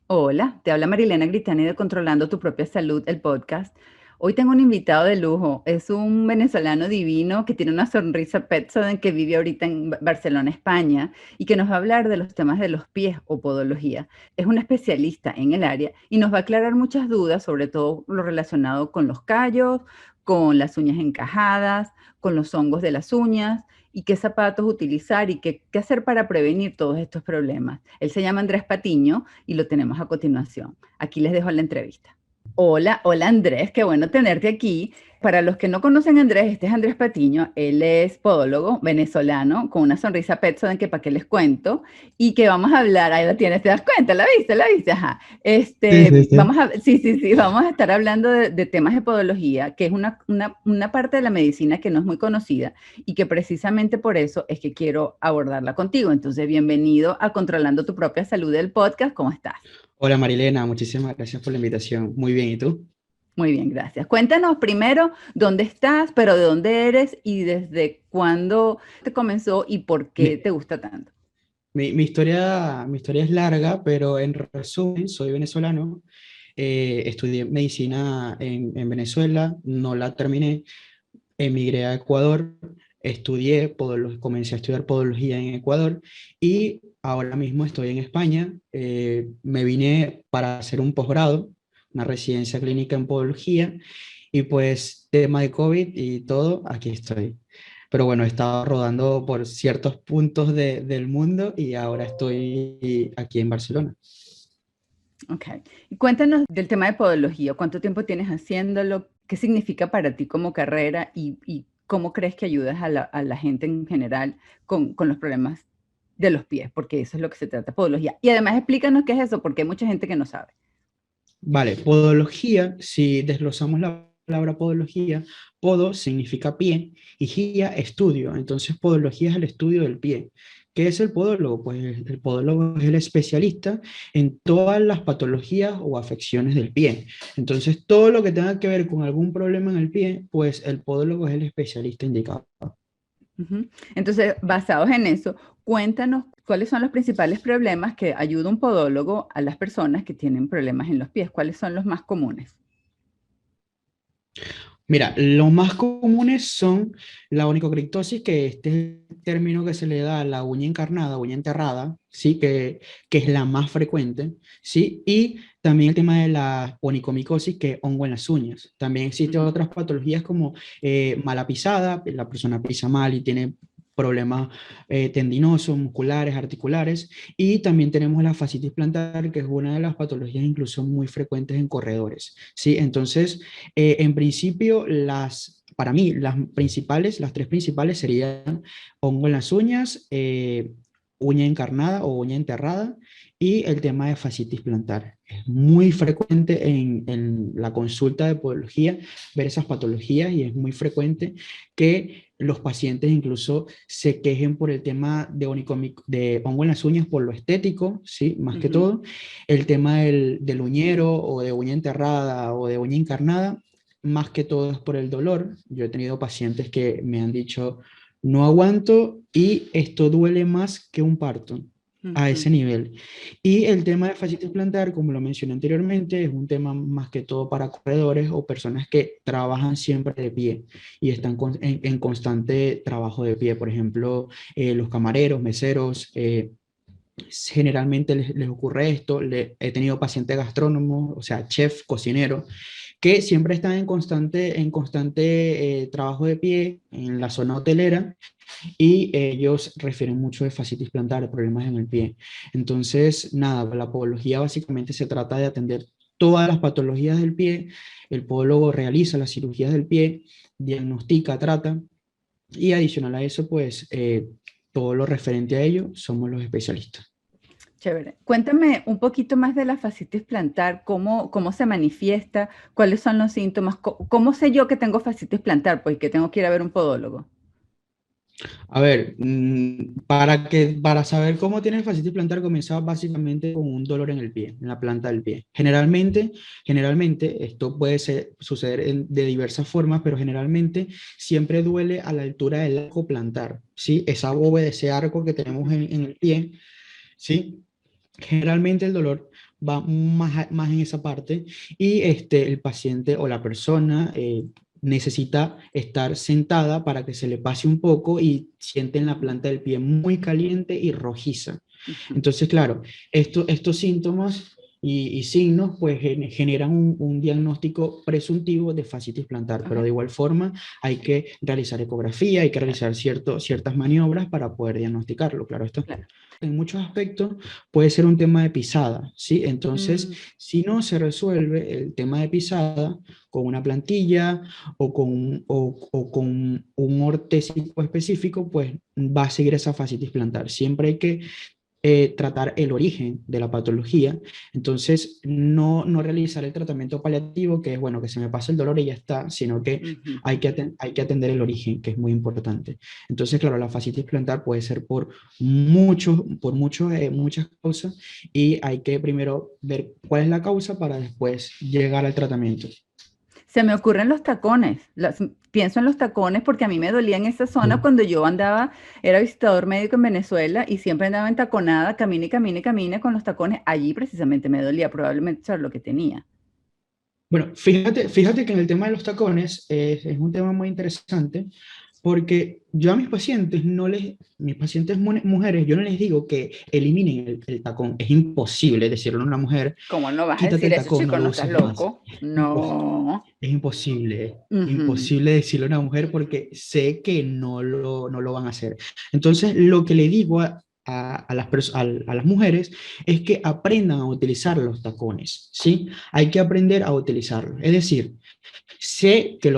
Hola, te habla Marilena Gritani de Controlando tu propia salud, el podcast. Hoy tengo un invitado de lujo. Es un venezolano divino que tiene una sonrisa Petsoden que vive ahorita en Barcelona, España, y que nos va a hablar de los temas de los pies o podología. Es un especialista en el área y nos va a aclarar muchas dudas, sobre todo lo relacionado con los callos, con las uñas encajadas, con los hongos de las uñas y qué zapatos utilizar y qué hacer para prevenir todos estos problemas. Él se llama Andrés Patiño y lo tenemos a continuación. Aquí les dejo la entrevista. Hola, hola Andrés, qué bueno tenerte aquí. Para los que no conocen a Andrés, este es Andrés Patiño, él es podólogo venezolano con una sonrisa Petsoden que para qué les cuento y que vamos a hablar, ahí la tienes, ¿te das cuenta? La viste, ajá. Sí, sí, sí. Sí, vamos a estar hablando de temas de podología, que es una parte de la medicina que no es muy conocida y que precisamente por eso es que quiero abordarla contigo. Entonces, bienvenido a Controlando tu propia salud del podcast, ¿cómo estás? Hola Marilena, muchísimas gracias por la invitación. Muy bien, ¿y tú? Muy bien, gracias. Cuéntanos primero dónde estás, pero de dónde eres y desde cuándo te comenzó y por qué Mi, te gusta tanto. mi historia es larga, pero en resumen, soy venezolano. Estudié medicina en Venezuela, no la terminé, emigré a Ecuador, comencé a estudiar podología en Ecuador y ahora mismo estoy en España. Me vine para hacer un posgrado, una residencia clínica en podología y pues tema de COVID y todo, aquí estoy. Pero bueno, he estado rodando por ciertos puntos del mundo y ahora estoy aquí en Barcelona. Ok. Y cuéntanos del tema de podología. ¿Cuánto tiempo tienes haciéndolo? ¿Qué significa para ti como carrera y cómo crees que ayudas a la gente en general con los problemas de los pies? Porque eso es lo que se trata, podología. Y además explícanos qué es eso, porque hay mucha gente que no sabe. Vale, podología, si desglosamos la palabra podología, podo significa pie y gía estudio. Entonces, podología es el estudio del pie. ¿Qué es el podólogo? Pues el podólogo es el especialista en todas las patologías o afecciones del pie. Entonces, todo lo que tenga que ver con algún problema en el pie, pues el podólogo es el especialista indicado. Ujú. Entonces, basados en eso, cuéntanos cuáles son los principales problemas que ayuda un podólogo a las personas que tienen problemas en los pies. ¿Cuáles son los más comunes? Mira, los más comunes son la onicocriptosis, que este es el término que se le da a la uña encarnada, uña enterrada, ¿sí? Que es la más frecuente, ¿sí? Y también el tema de la onicomicosis, que es hongo en las uñas. También existen Ujú. otras patologías como mala pisada, la persona pisa mal y tiene problemas tendinosos, musculares, articulares. Y también tenemos la fascitis plantar, que es una de las patologías incluso muy frecuentes en corredores, ¿sí? Entonces, en principio, para mí, las tres principales serían hongo en las uñas, uña encarnada o uña enterrada y el tema de fascitis plantar. Es muy frecuente en la consulta de podología ver esas patologías y es muy frecuente que los pacientes incluso se quejen por el tema de hongo en las uñas por lo estético, ¿sí? Más que Ujú. todo. El tema del uñero o de uña enterrada o de uña encarnada, más que todo es por el dolor. Yo he tenido pacientes que me han dicho, no aguanto y esto duele más que un parto a Ujú. ese nivel. Y el tema de fascitis plantar, como lo mencioné anteriormente, es un tema más que todo para corredores o personas que trabajan siempre de pie y están en constante trabajo de pie. Por ejemplo, los camareros, meseros, generalmente les ocurre esto. He tenido pacientes gastrónomos, o sea, chef, cocinero, que siempre están en constante trabajo de pie en la zona hotelera y ellos refieren mucho de fascitis plantar, problemas en el pie. Entonces, nada, la podología básicamente se trata de atender todas las patologías del pie. El podólogo realiza las cirugías del pie, diagnostica, trata y adicional a eso, pues todo lo referente a ello somos los especialistas. Chévere. Cuéntame un poquito más de la fascitis plantar, cómo se manifiesta, cuáles son los síntomas, cómo sé yo que tengo fascitis plantar, pues que tengo que ir a ver un podólogo. A ver, para saber cómo tienes fascitis plantar, comienza básicamente con un dolor en el pie, en la planta del pie. Generalmente esto puede suceder de diversas formas, pero generalmente siempre duele a la altura del arco plantar, ¿sí? Esa bóveda, ese arco que tenemos Ujú. en el pie, ¿sí? Generalmente el dolor va más en esa parte y el paciente o la persona necesita estar sentada para que se le pase un poco y sienten la planta del pie muy caliente y rojiza. Ujú. Entonces, claro, estos síntomas y signos pues generan un diagnóstico presuntivo de fascitis plantar, pero Ok, de igual forma hay que realizar ecografía, hay que claro, realizar ciertas maniobras para poder diagnosticarlo, claro esto. claro. En muchos aspectos puede ser un tema de pisada, ¿sí? Entonces, Mm, si no se resuelve el tema de pisada con una plantilla o con un ortésico específico, pues va a seguir esa fascitis plantar. Siempre hay que tratar el origen de la patología, entonces no realizar el tratamiento paliativo, que es, bueno, que se me pasa el dolor y ya está, sino que ujú. hay que atender el origen, que es muy importante. Entonces, claro, la fascitis plantar puede ser muchas causas y hay que primero ver cuál es la causa para después llegar al tratamiento. Se me ocurren los tacones. Pienso en los tacones porque a mí me dolía en esa zona Sí. cuando yo andaba, era visitador médico en Venezuela y siempre andaba en taconada, camine, camine, camine con los tacones. Allí precisamente me dolía, probablemente eso era lo que tenía. Bueno, fíjate que en el tema de los tacones es un tema muy interesante porque yo a mis pacientes mis pacientes mujeres, yo no les digo que eliminen el tacón. Es imposible decirle a una mujer, ¿Cómo no vas a quítate decir el eso, tacón, no chico? lo ¿No estás uses más. loco? Impos- No. es imposible, Ujú. imposible decirle a una mujer porque sé que no lo van a hacer. Entonces, lo que le digo a las mujeres es que aprendan a utilizar los tacones, ¿sí? Hay que aprender a utilizarlos. Es decir, sé que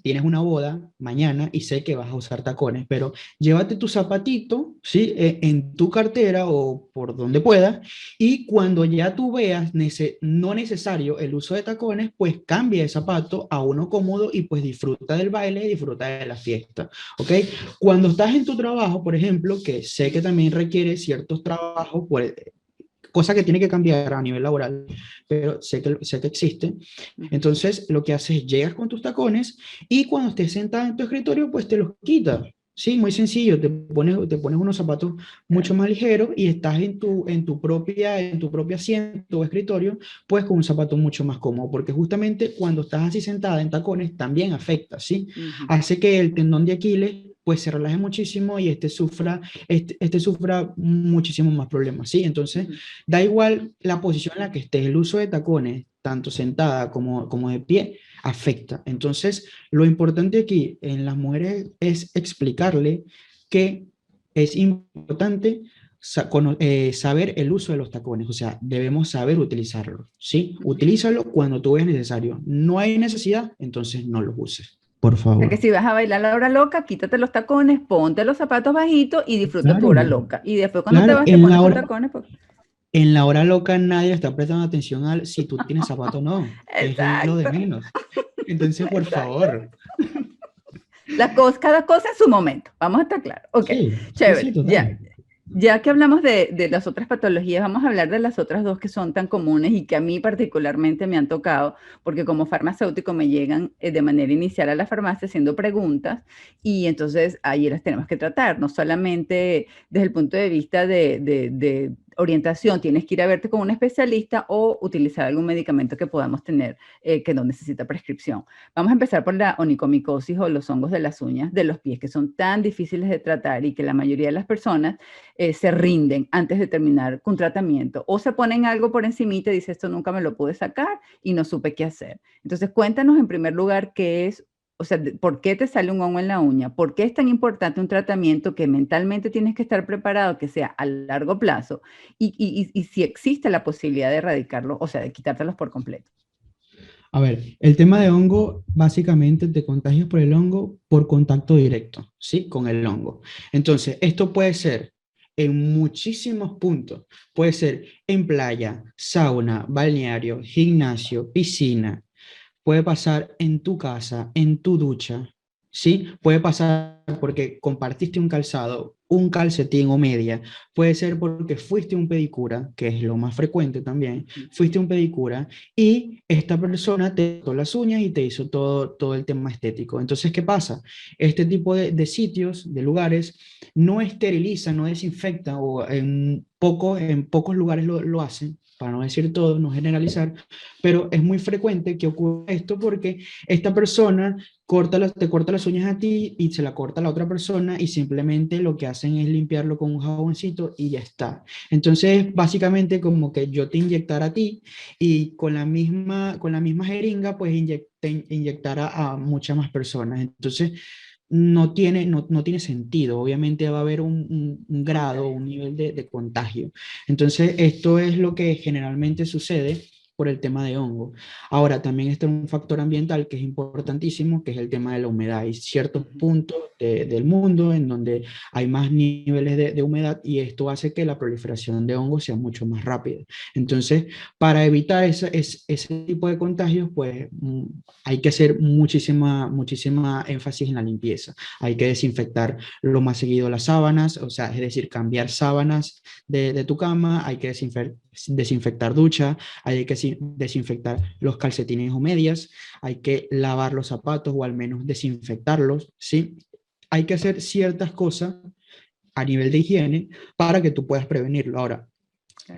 tienes una boda mañana y sé que vas a usar tacones, pero llévate tu zapatito, ¿sí? En tu cartera o por donde puedas, y cuando ya tú veas no necesario el uso de tacones, pues cambia de zapato a uno cómodo y pues disfruta del baile y disfruta de la fiesta, ¿ok? Cuando estás en tu trabajo, por ejemplo, que sé que también requiere ciertos trabajos, pues, cosa que tiene que cambiar a nivel laboral, pero sé que existe. Ujú. Entonces, lo que haces es llegas con tus tacones y cuando estés sentada en tu escritorio, pues te los quitas. Sí, muy sencillo, te pones unos zapatos mucho Claro. más ligeros y estás en tu propio asiento o escritorio, pues con un zapato mucho más cómodo, porque justamente cuando estás así sentada en tacones también afecta, ¿sí? Ujú. Hace que el tendón de Aquiles pues se relaje muchísimo y este sufra muchísimos más problemas, ¿sí? Entonces, Ujú. da igual la posición en la que estés, el uso de tacones, tanto sentada como de pie, afecta. Entonces, lo importante aquí en las mujeres es explicarle que es importante saber el uso de los tacones, o sea, debemos saber utilizarlo, ¿sí? Utilízalo cuando tú veas necesario. No hay necesidad, entonces no los uses. Por O sea que favor. si vas a bailar la hora loca, quítate los tacones, ponte los zapatos bajitos y disfruta tu Claro, hora loca. Y después cuando te claro, vas te pones tus tacones. Pues. en la hora loca nadie está prestando atención al si tú tienes zapato o no, es lo de Exacto, menos. Entonces, por exacto. favor. Cada cosa en su momento, vamos a estar claros. Ok, Sí, sí, sí, chévere. Ya, total. ya que hablamos de las otras patologías, vamos a hablar de las otras dos que son tan comunes y que a mí particularmente me han tocado, porque como farmacéutico me llegan de manera inicial a la farmacia haciendo preguntas y entonces ahí las tenemos que tratar, no solamente desde el punto de vista de orientación, tienes que ir a verte con un especialista o utilizar algún medicamento que podamos tener que no necesita prescripción. Vamos a empezar por la onicomicosis o los hongos de las uñas de los pies, que son tan difíciles de tratar y que la mayoría de las personas se rinden antes de terminar un tratamiento o se ponen algo por encimita y dice esto nunca me lo pude sacar y no supe qué hacer. Entonces cuéntanos en primer lugar qué es, o sea, por qué te sale un hongo en la uña, por qué es tan importante un tratamiento que mentalmente tienes que estar preparado, que sea a largo plazo y si existe la posibilidad de erradicarlo, o sea, de quitártelos por completo. A ver, el tema de hongo, básicamente te contagias por el hongo por contacto directo, ¿sí? Con el hongo. Entonces, esto puede ser en muchísimos puntos. Puede ser en playa, sauna, balneario, gimnasio, piscina. Puede pasar en tu casa, en tu ducha, ¿sí? Puede pasar porque compartiste un calzado, un calcetín o media. Puede ser porque fuiste un pedicura, que es lo más frecuente también. Fuiste un pedicura y esta persona te cortó las uñas y te hizo todo el tema estético. Entonces, ¿qué pasa? Este tipo de sitios, de lugares, no esterilizan, no desinfectan o en pocos lugares lo hacen para no decir todo, no generalizar, pero es muy frecuente que ocurra esto porque esta persona te corta las uñas a ti y se la corta a la otra persona y simplemente lo que hacen es limpiarlo con un jaboncito y ya está. Entonces, básicamente como que yo te inyectara a ti y con la misma jeringa, pues inyectara a muchas más personas. Entonces, no tiene sentido. Obviamente va a haber un grado, un nivel de contagio. Entonces, esto es lo que generalmente sucede por el tema de hongo. Ahora, también está un factor ambiental que es importantísimo, que es el tema de la humedad. Hay ciertos puntos del mundo en donde hay más niveles de humedad y esto hace que la proliferación de hongos sea mucho más rápida. Entonces, para evitar ese tipo de contagios, pues hay que hacer muchísima énfasis en la limpieza. Hay que desinfectar lo más seguido las sábanas, o sea, es decir, cambiar sábanas de tu cama, hay que desinfectar ducha, hay que desinfectar los calcetines o medias, hay que lavar los zapatos o al menos desinfectarlos, ¿sí? Hay que hacer ciertas cosas a nivel de higiene para que tú puedas prevenirlo. Ahora,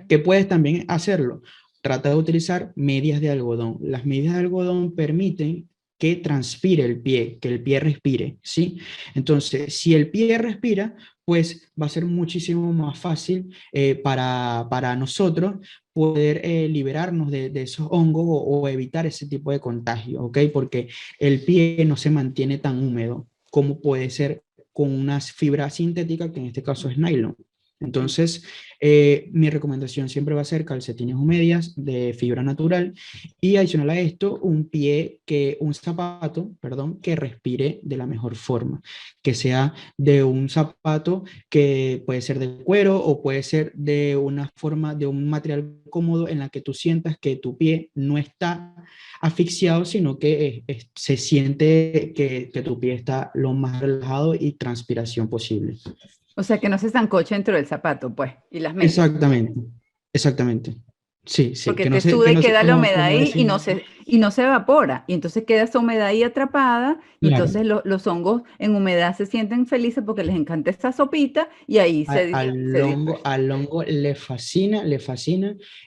¿qué puedes también hacerlo? Trata de utilizar medias de algodón. Las medias de algodón permiten que transpire el pie, que el pie respire, ¿sí? Entonces, si el pie respira, pues va a ser muchísimo más fácil para nosotros poder liberarnos de esos hongos o evitar ese tipo de contagio, ¿ok? Porque el pie no se mantiene tan húmedo como puede ser con una fibra sintética, que en este caso es nylon. Entonces, mi recomendación siempre va a ser calcetines o medias de fibra natural y adicional a esto, un zapato, perdón, que respire de la mejor forma, que sea de un zapato que puede ser de cuero o puede ser de una forma, de un material cómodo en la que tú sientas que tu pie no está asfixiado, sino que se siente que tu pie está lo más relajado y transpiración posible. O sea, que no se zancoche dentro del zapato, pues, y las medias. Exactamente, exactamente. Sí, sí, Porque te suda que y no sé queda la humedad cómo ahí decir. y no se evapora. Y entonces queda esa humedad ahí atrapada y Claro, entonces los hongos en humedad se sienten felices porque les encanta esta sopita y ahí se dispersan. al hongo le fascina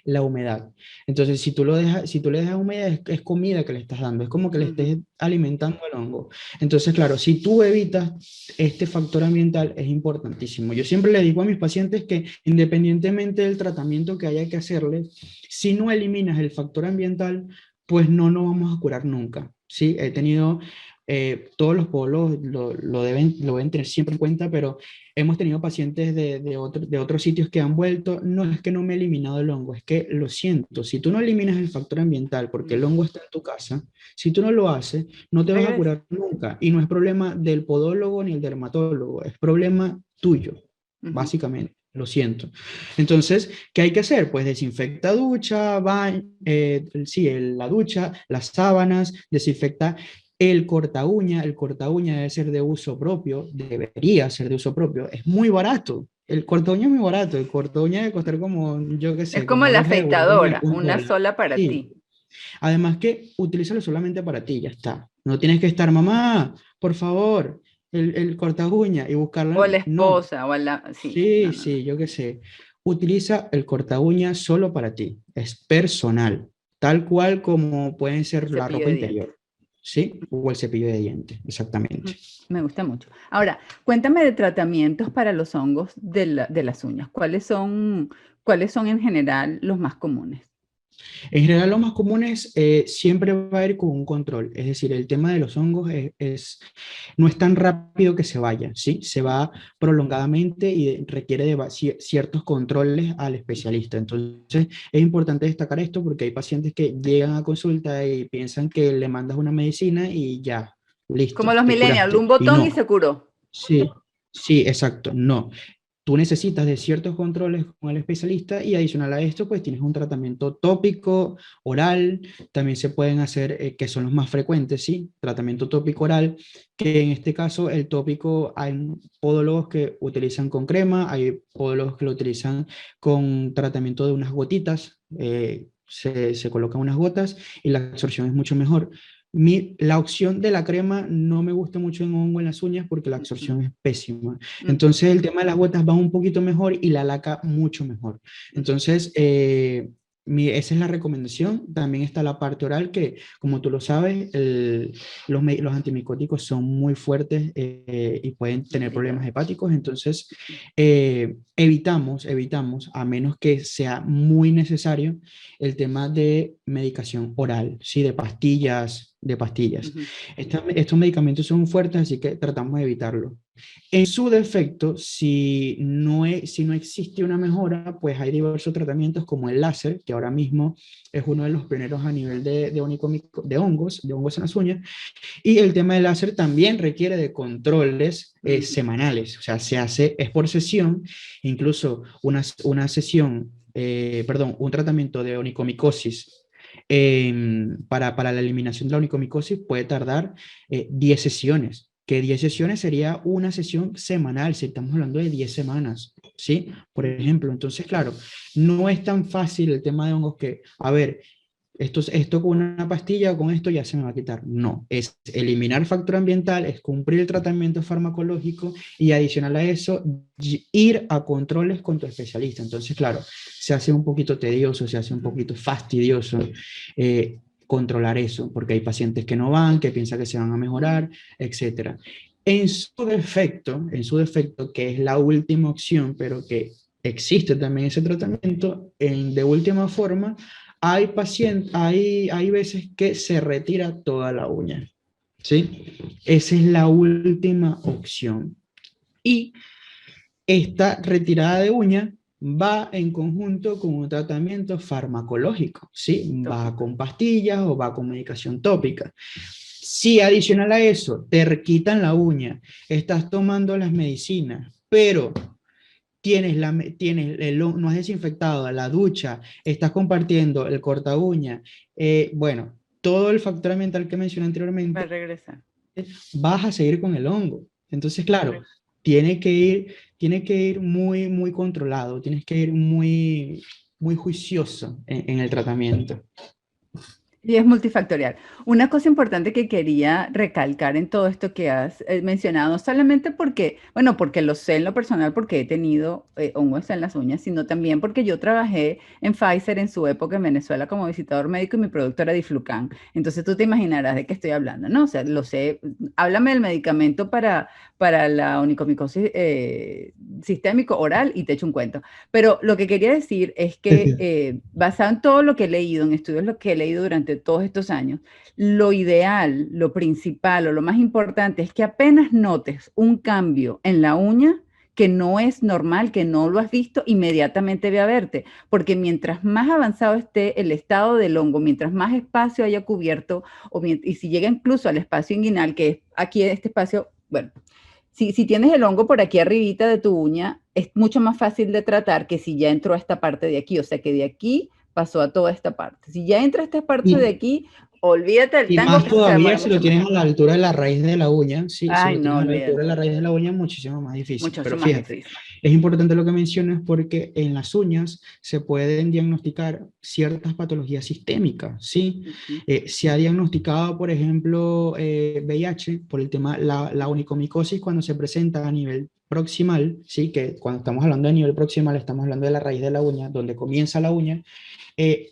la humedad. Entonces, si tú le dejas humedad, es comida que le estás dando, es como que le Ujú. estés alimentando al hongo. Entonces, claro, si tú evitas este factor ambiental, es importantísimo. Yo siempre le digo a mis pacientes que independientemente del tratamiento que haya que hacerle, si no eliminas el factor ambiental, pues no nos vamos a curar nunca. Sí, he tenido todos los polos lo deben tener siempre en cuenta, pero hemos tenido pacientes de otros sitios que han vuelto, no es que no me he eliminado el hongo, es que lo siento, si tú no eliminas el factor ambiental porque el hongo está en tu casa, si tú no lo haces, no te vas a Regresa. curar nunca. Y no es problema del podólogo ni el dermatólogo, es problema tuyo, Ujú. básicamente. Lo siento. Entonces, ¿qué hay que hacer? Pues desinfecta ducha, sí, la ducha, las sábanas, desinfecta el corta uña debe ser de uso propio, debería ser de uso propio, es muy barato. El corta uña es muy barato, el corta uña debe costar como, yo qué Es sé, como como la 2 euros, afeitadora, un una dólar. sola para Sí, ti. además que utilízalo solamente para ti, ya está. No tienes que estar, mamá, por favor, el corta uña y O a buscarla. la No, esposa, o a la... Sí, no, sí, no, no. sí, yo qué sé. Utiliza el corta uña solo para ti, es personal, tal cual como pueden El ser la cepillo ropa de dientes. interior, ¿sí? O el cepillo de dientes, exactamente. Ujú. Me gusta mucho. Ahora, cuéntame de tratamientos para los hongos de las uñas. Cuáles son en general los más comunes? En general, lo más común es siempre va a ir con un control, es decir, el tema de los hongos no es tan rápido que se vaya, ¿sí? Se va prolongadamente y requiere de ciertos controles al especialista. Entonces, es importante destacar esto porque hay pacientes que llegan a consulta y piensan que le mandas una medicina y ya, Como listo, los te millennials, curaste. un Y botón y no, se curó. sí, sí, exacto, no. Tú necesitas de ciertos controles con el especialista y adicional a esto, pues tienes un tratamiento tópico, oral, también se pueden hacer, que son los más frecuentes, ¿sí? Tratamiento tópico oral, que en este caso el tópico hay podólogos que utilizan con crema, hay podólogos que lo utilizan con tratamiento de unas gotitas, se colocan unas gotas y la absorción es mucho mejor. La opción de la crema no me gusta mucho en hongo en las uñas porque la Ujú, absorción es pésima. ujú, Entonces el tema de las gotas va un poquito mejor y la laca mucho mejor. ujú. Entonces, esa es la recomendación. También está la parte oral que, como tú lo sabes, los antimicóticos son muy fuertes y pueden tener problemas hepáticos. Entonces, evitamos, a menos que sea muy necesario, el tema de medicación oral, ¿sí? De pastillas, de pastillas. Ujú. Estos medicamentos son fuertes, así que tratamos de evitarlo. En su defecto, si no existe una mejora, pues hay diversos tratamientos como el láser, que ahora mismo es uno de los pioneros a nivel de hongos en las uñas, y el tema del láser también requiere de controles semanales, o sea, es por sesión, incluso una sesión, perdón, un tratamiento de onicomicosis para la eliminación de la onicomicosis puede tardar 10 sesiones, que 10 sesiones sería una sesión semanal, si estamos hablando de 10 semanas, ¿sí? Por ejemplo, entonces, claro, no es tan fácil el tema de hongos que, a ver, esto con una pastilla o con esto ya se me va a quitar. No, es eliminar factor ambiental, es cumplir el tratamiento farmacológico y adicional a eso, ir a controles con tu especialista. Entonces, claro, se hace un poquito tedioso, se hace un poquito fastidioso controlar eso, porque hay pacientes que no van, que piensan que se van a mejorar, etcétera. En su defecto, que es la última opción, pero que existe también ese tratamiento, de última forma, hay veces que se retira toda la uña, ¿sí? Esa es la última opción. Y esta retirada de uña va en conjunto con un tratamiento farmacológico, ¿sí? Va con pastillas o va con medicación tópica. Si adicional a eso te quitan la uña, estás tomando las medicinas, pero no has desinfectado la ducha, estás compartiendo el corta uña, bueno, todo el factor ambiental que mencioné Va a anteriormente, regresar. vas a seguir con el hongo. Entonces, claro, Correcto. tiene que ir muy, muy controlado, tienes que ir muy, muy juicioso en el tratamiento. Y es multifactorial. Una cosa importante que quería recalcar en todo esto que has mencionado, no solamente porque, bueno, porque lo sé en lo personal, porque he tenido hongos en las uñas, sino también porque yo trabajé en Pfizer en su época en Venezuela como visitador médico y mi producto era Diflucan. Entonces tú te imaginarás de qué estoy hablando, ¿no? O sea, lo sé. Háblame del medicamento para la onicomicosis sistémico oral y te echo un cuento. Pero lo que quería decir es que basado en todo lo que he leído, en estudios lo que he leído durante todos estos años, lo ideal, lo principal o lo más importante es que apenas notes un cambio en la uña que no es normal, que no lo has visto, inmediatamente ve a verte, porque mientras más avanzado esté el estado del hongo, mientras más espacio haya cubierto, y si llega incluso al espacio inguinal, que es aquí este espacio, bueno, si tienes el hongo por aquí arribita de tu uña, es mucho más fácil de tratar que si ya entró a esta parte de aquí, o sea que de aquí pasó a toda esta parte. Si ya entra a esta parte de Y, aquí, olvídate del y tango más que eso se demora todavía si lo mucho más. tienes a la altura de la raíz de la uña, sí, si Ay, lo no, tienes a la altura de la olvídate. raíz de la uña, muchísimo más difícil. Mucho Pero más fíjate, difícil. es importante lo que mencionas porque en las uñas se pueden diagnosticar ciertas patologías sistémicas, ¿sí? Ujú. Se ha diagnosticado, por ejemplo, VIH por el tema, la onicomicosis cuando se presenta a nivel proximal, ¿sí? Que cuando estamos hablando de nivel proximal, estamos hablando de la raíz de la uña, donde comienza la uña,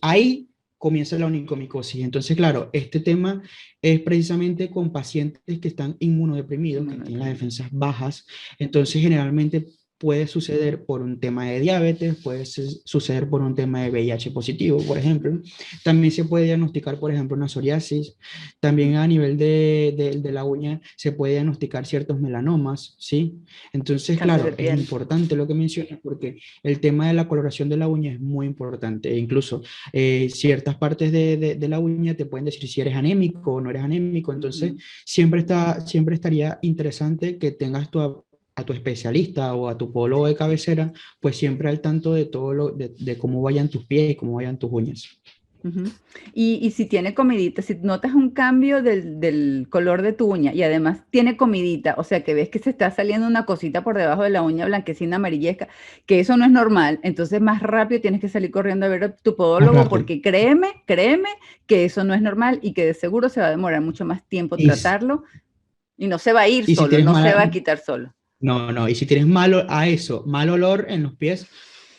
ahí comienza la onicomicosis. Entonces, claro, este tema es precisamente con pacientes que están inmunodeprimidos, que tienen las defensas bajas. Entonces, generalmente puede suceder por un tema de diabetes, puede suceder por un tema de VIH positivo, por ejemplo. También se puede diagnosticar, por ejemplo, una psoriasis. También a nivel de la uña se puede diagnosticar ciertos melanomas, ¿sí? Entonces, Cáncer claro, de es piel. importante lo que mencionas porque el tema de la coloración de la uña es muy importante. E incluso ciertas partes de la uña te pueden decir si eres anémico o no eres anémico. Entonces, Ujú. siempre estaría interesante que tengas a tu especialista o a tu podólogo de cabecera, pues siempre al tanto de todo de cómo vayan tus pies y cómo vayan tus uñas. Ujú. Y si tiene comidita, si notas un cambio del color de tu uña y además tiene comidita, o sea que ves que se está saliendo una cosita por debajo de la uña blanquecina amarillesca, que eso no es normal, entonces más rápido tienes que salir corriendo a ver a tu Más podólogo rápido. porque créeme que eso no es normal y que de seguro se va a demorar mucho más tiempo Y, tratarlo y no se va a ir y si solo, tienes no se mala, va a quitar solo. no, no, y si tienes mal olor en los pies,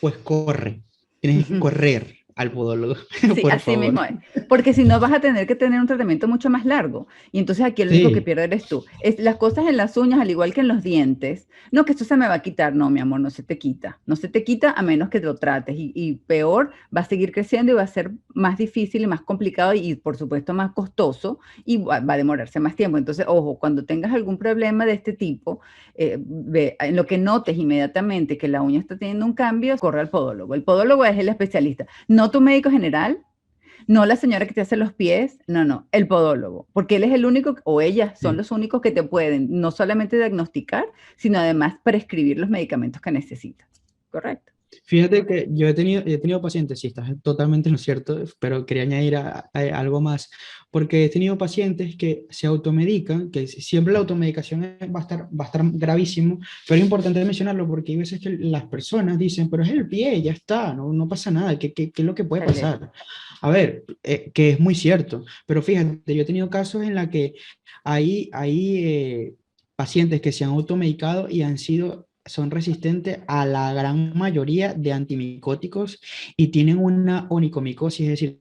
pues corre. Tienes que correr. al podólogo, Sí, por así favor. mismo es. Porque si no vas a tener que tener un tratamiento mucho más largo. Y entonces aquí el único que Sí, pierde eres tú. Es, las cosas en las uñas, al igual que en los dientes, no, que esto se me va a quitar. No, mi amor, no se te quita. No se te quita a menos que lo trates. Y peor, va a seguir creciendo y va a ser más difícil y más complicado y, por supuesto, más costoso y va a demorarse más tiempo. Entonces, ojo, cuando tengas algún problema de este tipo, en lo que notes inmediatamente que la uña está teniendo un cambio, corre al podólogo. El podólogo es el especialista, no tu médico general, no la señora que te hace los pies, no, no, el podólogo, porque él es el único, o ellas son sí. los únicos que te pueden no solamente diagnosticar, sino además prescribir los medicamentos que necesitas. ¿Correcto? Fíjate que yo he tenido pacientes, sí, estás totalmente en lo cierto, pero quería añadir algo más, porque he tenido pacientes que se automedican, que siempre la automedicación va a estar gravísimo, pero es importante mencionarlo porque hay veces que las personas dicen, pero es el pie, ya está, no pasa nada, ¿qué es lo que puede Excelente. pasar? A ver, que es muy cierto, pero fíjate, yo he tenido casos en la que hay pacientes que se han automedicado y son resistentes a la gran mayoría de antimicóticos y tienen una onicomicosis, es decir,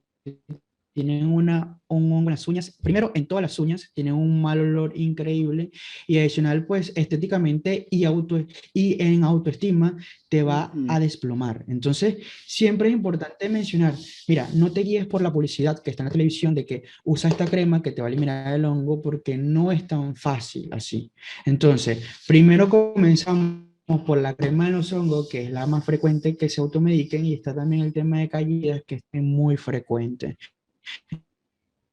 tienen un hongo en las uñas, primero en todas las uñas, tienen un mal olor increíble y adicional pues estéticamente y en autoestima te va Ujú. a desplomar. Entonces siempre es importante mencionar, mira, no te guíes por la publicidad que está en la televisión de que usa esta crema que te va a eliminar el hongo porque no es tan fácil así. Entonces, primero comenzamos por la crema de los hongos, que es la más frecuente que se automediquen, y está también el tema de caídas, que es muy frecuente.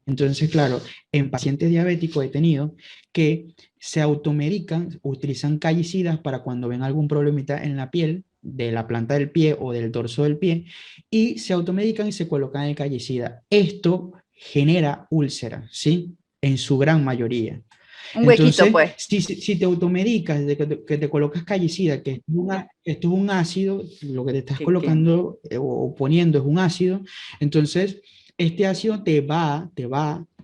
Entonces, claro, en pacientes diabéticos he tenido que se automedican, utilizan callicidas para cuando ven algún problemita en la piel, de la planta del pie o del dorso del pie, y se automedican y se colocan el callicida. Esto genera úlceras, ¿sí? En su gran mayoría. Un huequito, Entonces, pues. si te automedicas, que te colocas callicida, esto es un ácido, lo que te estás Que, colocando o poniendo es un ácido, entonces este ácido te va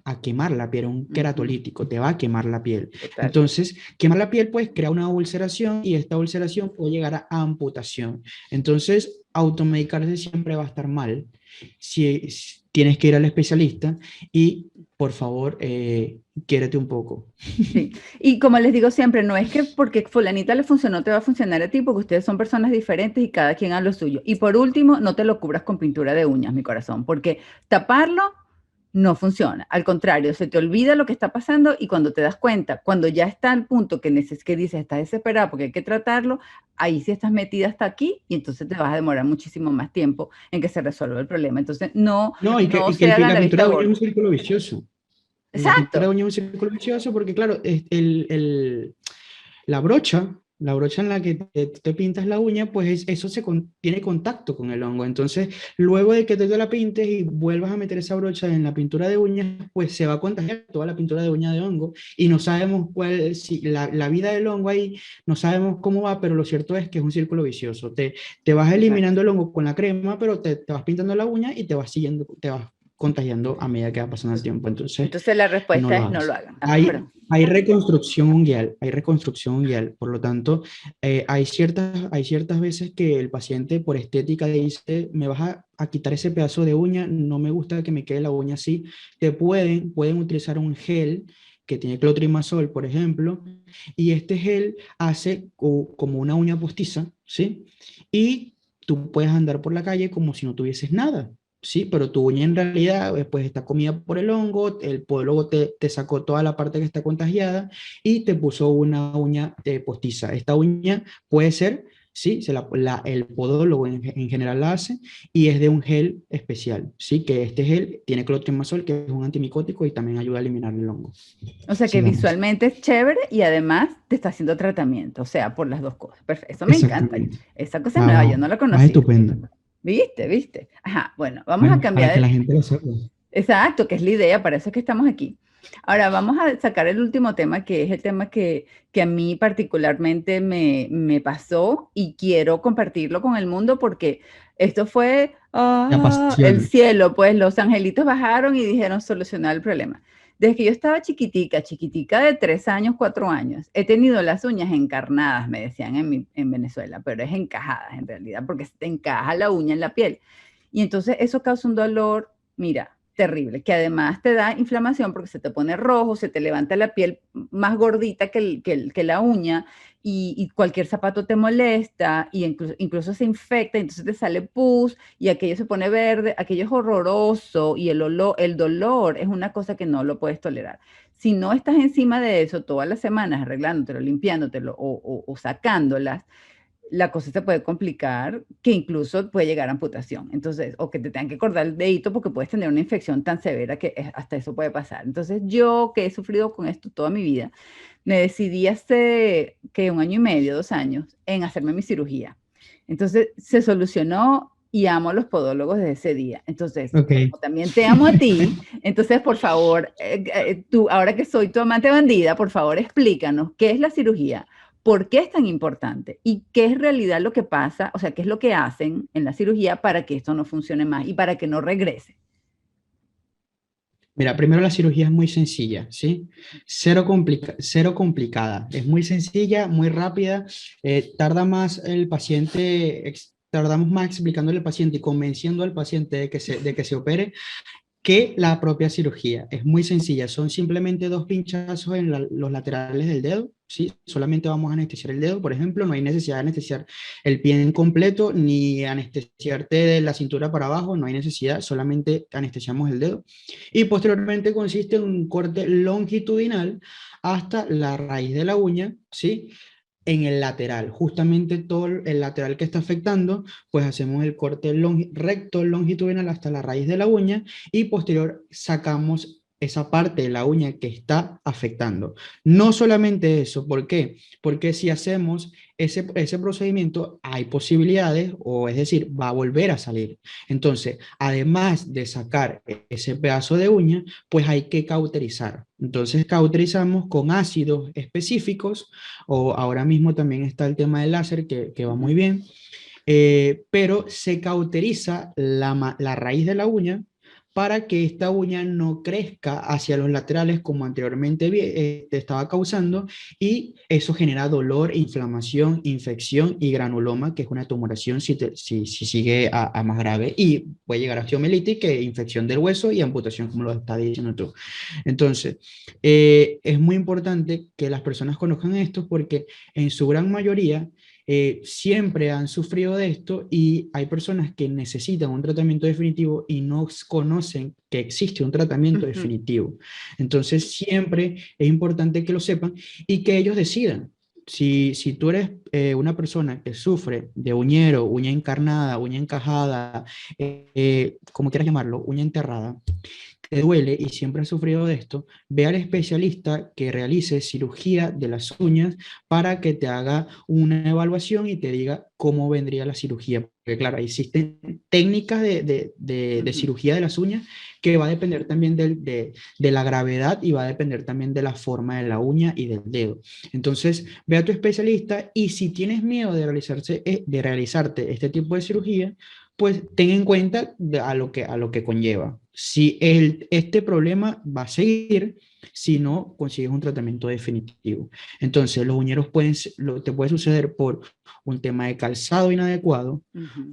a quemar la piel, un ujú, queratolítico, te va a quemar la piel. total. Entonces, quemar la piel pues crea una ulceración y esta ulceración puede llegar a amputación. Entonces, automedicarse siempre va a estar mal. Si tienes que ir al especialista y por favor, quiérete un poco. Sí, y como les digo siempre, no es que porque fulanita le funcionó te va a funcionar a ti, porque ustedes son personas diferentes y cada quien a lo suyo. Y por último, no te lo cubras con pintura de uñas, mi corazón, porque taparlo no funciona. Al contrario, se te olvida lo que está pasando y cuando te das cuenta, cuando ya está al punto que dices, estás desesperada porque hay que tratarlo, ahí sí estás metida hasta aquí y entonces te vas a demorar muchísimo más tiempo en que se resuelva el problema. Entonces, no, No, no y que se hagan la la vista pintura de uña es un gorda. círculo vicioso. La pintura de Exacto. uña es un círculo vicioso porque, claro, la brocha en la que te pintas la uña, pues eso tiene contacto con el hongo. Entonces, luego de que te la pintes y vuelvas a meter esa brocha en la pintura de uñas, pues se va a contagiar toda la pintura de uña de hongo y no sabemos si la vida del hongo ahí, no sabemos cómo va, pero lo cierto es que es un círculo vicioso. Te vas Exacto. eliminando el hongo con la crema, pero te vas pintando la uña y te vas contagiando a medida que va pasando el tiempo. Entonces, Entonces la no respuesta lo es no lo hagas. hagan. Ajá, Hay, perdón. hay reconstrucción unguial, hay reconstrucción unguial. Por lo tanto, hay ciertas veces que el paciente por estética dice, me vas a quitar ese pedazo de uña, no me gusta que me quede la uña así. Pueden utilizar un gel que tiene clotrimazol, por ejemplo, y este gel hace como una uña postiza, ¿sí? Y tú puedes andar por la calle como si no tuvieses nada. Sí, pero tu uña en realidad pues está comida por el hongo, el podólogo te sacó toda la parte que está contagiada y te puso una uña postiza. Esta uña puede ser, sí, el podólogo en general la hace y es de un gel especial, sí, que este gel tiene clotrimazol, que es un antimicótico y también ayuda a eliminar el hongo. O sea que Sigamos. visualmente es chévere y además te está haciendo tratamiento, o sea, por las dos cosas. Perfecto, eso me encanta. Exactamente. Esa cosa es nueva, Vamos, yo no la vas conocía. estupendo. ¿Viste? ¿Viste? Ajá, bueno, vamos a Bueno, para que cambiar. la gente lo sepa. Exacto, que es la idea, para eso es que estamos aquí. Ahora vamos a sacar el último tema, que es el tema que a mí particularmente me pasó y quiero compartirlo con el mundo porque esto fue Te el apasiona. cielo, pues los angelitos bajaron y dijeron solucionar el problema. Desde que yo estaba chiquitica, chiquitica de 3 años, 4 años, he tenido las uñas encarnadas, me decían en Venezuela, pero es encajadas en realidad, porque se te encaja la uña en la piel. Y entonces eso causa un dolor, mira, terrible, que además te da inflamación porque se te pone rojo, se te levanta la piel más gordita que la uña y cualquier zapato te molesta y incluso se infecta, entonces te sale pus y aquello se pone verde, aquello es horroroso y el dolor es una cosa que no lo puedes tolerar. Si no estás encima de eso todas las semanas arreglándotelo, limpiándotelo o sacándolas, la cosa se puede complicar, que incluso puede llegar a amputación. Entonces, o que te tengan que cortar el dedito porque puedes tener una infección tan severa que hasta eso puede pasar. Entonces, yo que he sufrido con esto toda mi vida, me decidí hace que 1 año y medio, 2 años, en hacerme mi cirugía. Entonces, se solucionó y amo a los podólogos desde ese día. Entonces, Ok. como también te amo a ti, entonces, por favor, tú, ahora que soy tu amante bandida, por favor, explícanos qué es la cirugía, por qué es tan importante y qué es en realidad lo que pasa, o sea, qué es lo que hacen en la cirugía para que esto no funcione más y para que no regrese. Mira, primero la cirugía es muy sencilla, ¿sí? Cero complicada. Es muy sencilla, muy rápida. Tarda más el paciente, tardamos más explicándole al paciente y convenciendo al paciente de que se opere que la propia cirugía. Es muy sencilla, son simplemente dos pinchazos en los laterales del dedo, ¿sí? Solamente vamos a anestesiar el dedo, por ejemplo, no hay necesidad de anestesiar el pie en completo, ni anestesiarte de la cintura para abajo, no hay necesidad, solamente anestesiamos el dedo. Y posteriormente consiste en un corte longitudinal hasta la raíz de la uña, ¿sí? En el lateral, justamente todo el lateral que está afectando, pues hacemos el corte recto longitudinal hasta la raíz de la uña y posterior sacamos esa parte de la uña que está afectando. No solamente eso, ¿por qué? Porque si hacemos ese procedimiento, hay posibilidades, o es decir, va a volver a salir. Entonces, además de sacar ese pedazo de uña, pues hay que cauterizar. Entonces, cauterizamos con ácidos específicos, o ahora mismo también está el tema del láser que va muy bien, pero se cauteriza la raíz de la uña para que esta uña no crezca hacia los laterales como anteriormente te estaba causando, y eso genera dolor, inflamación, infección y granuloma, que es una tumoración si sigue a más grave, y puede llegar a osteomelitis, que es infección del hueso, y amputación, como lo estás diciendo tú. Entonces, es muy importante que las personas conozcan esto porque en su gran mayoría siempre han sufrido de esto, y hay personas que necesitan un tratamiento definitivo y no conocen que existe un tratamiento definitivo. Entonces siempre es importante que lo sepan y que ellos decidan. Si tú eres una persona que sufre de uñero, uña encarnada, uña encajada, como quieras llamarlo, uña enterrada, te duele y siempre has sufrido de esto, ve al especialista que realice cirugía de las uñas para que te haga una evaluación y te diga cómo vendría la cirugía. Porque claro, existen técnicas de cirugía de las uñas que va a depender también de la gravedad, y va a depender también de la forma de la uña y del dedo. Entonces, ve a tu especialista, y si tienes miedo de realizarte este tipo de cirugía, pues ten en cuenta a lo que conlleva. Si este problema va a seguir, si no consigues un tratamiento definitivo. Entonces, los uñeros te puede suceder por un tema de calzado inadecuado,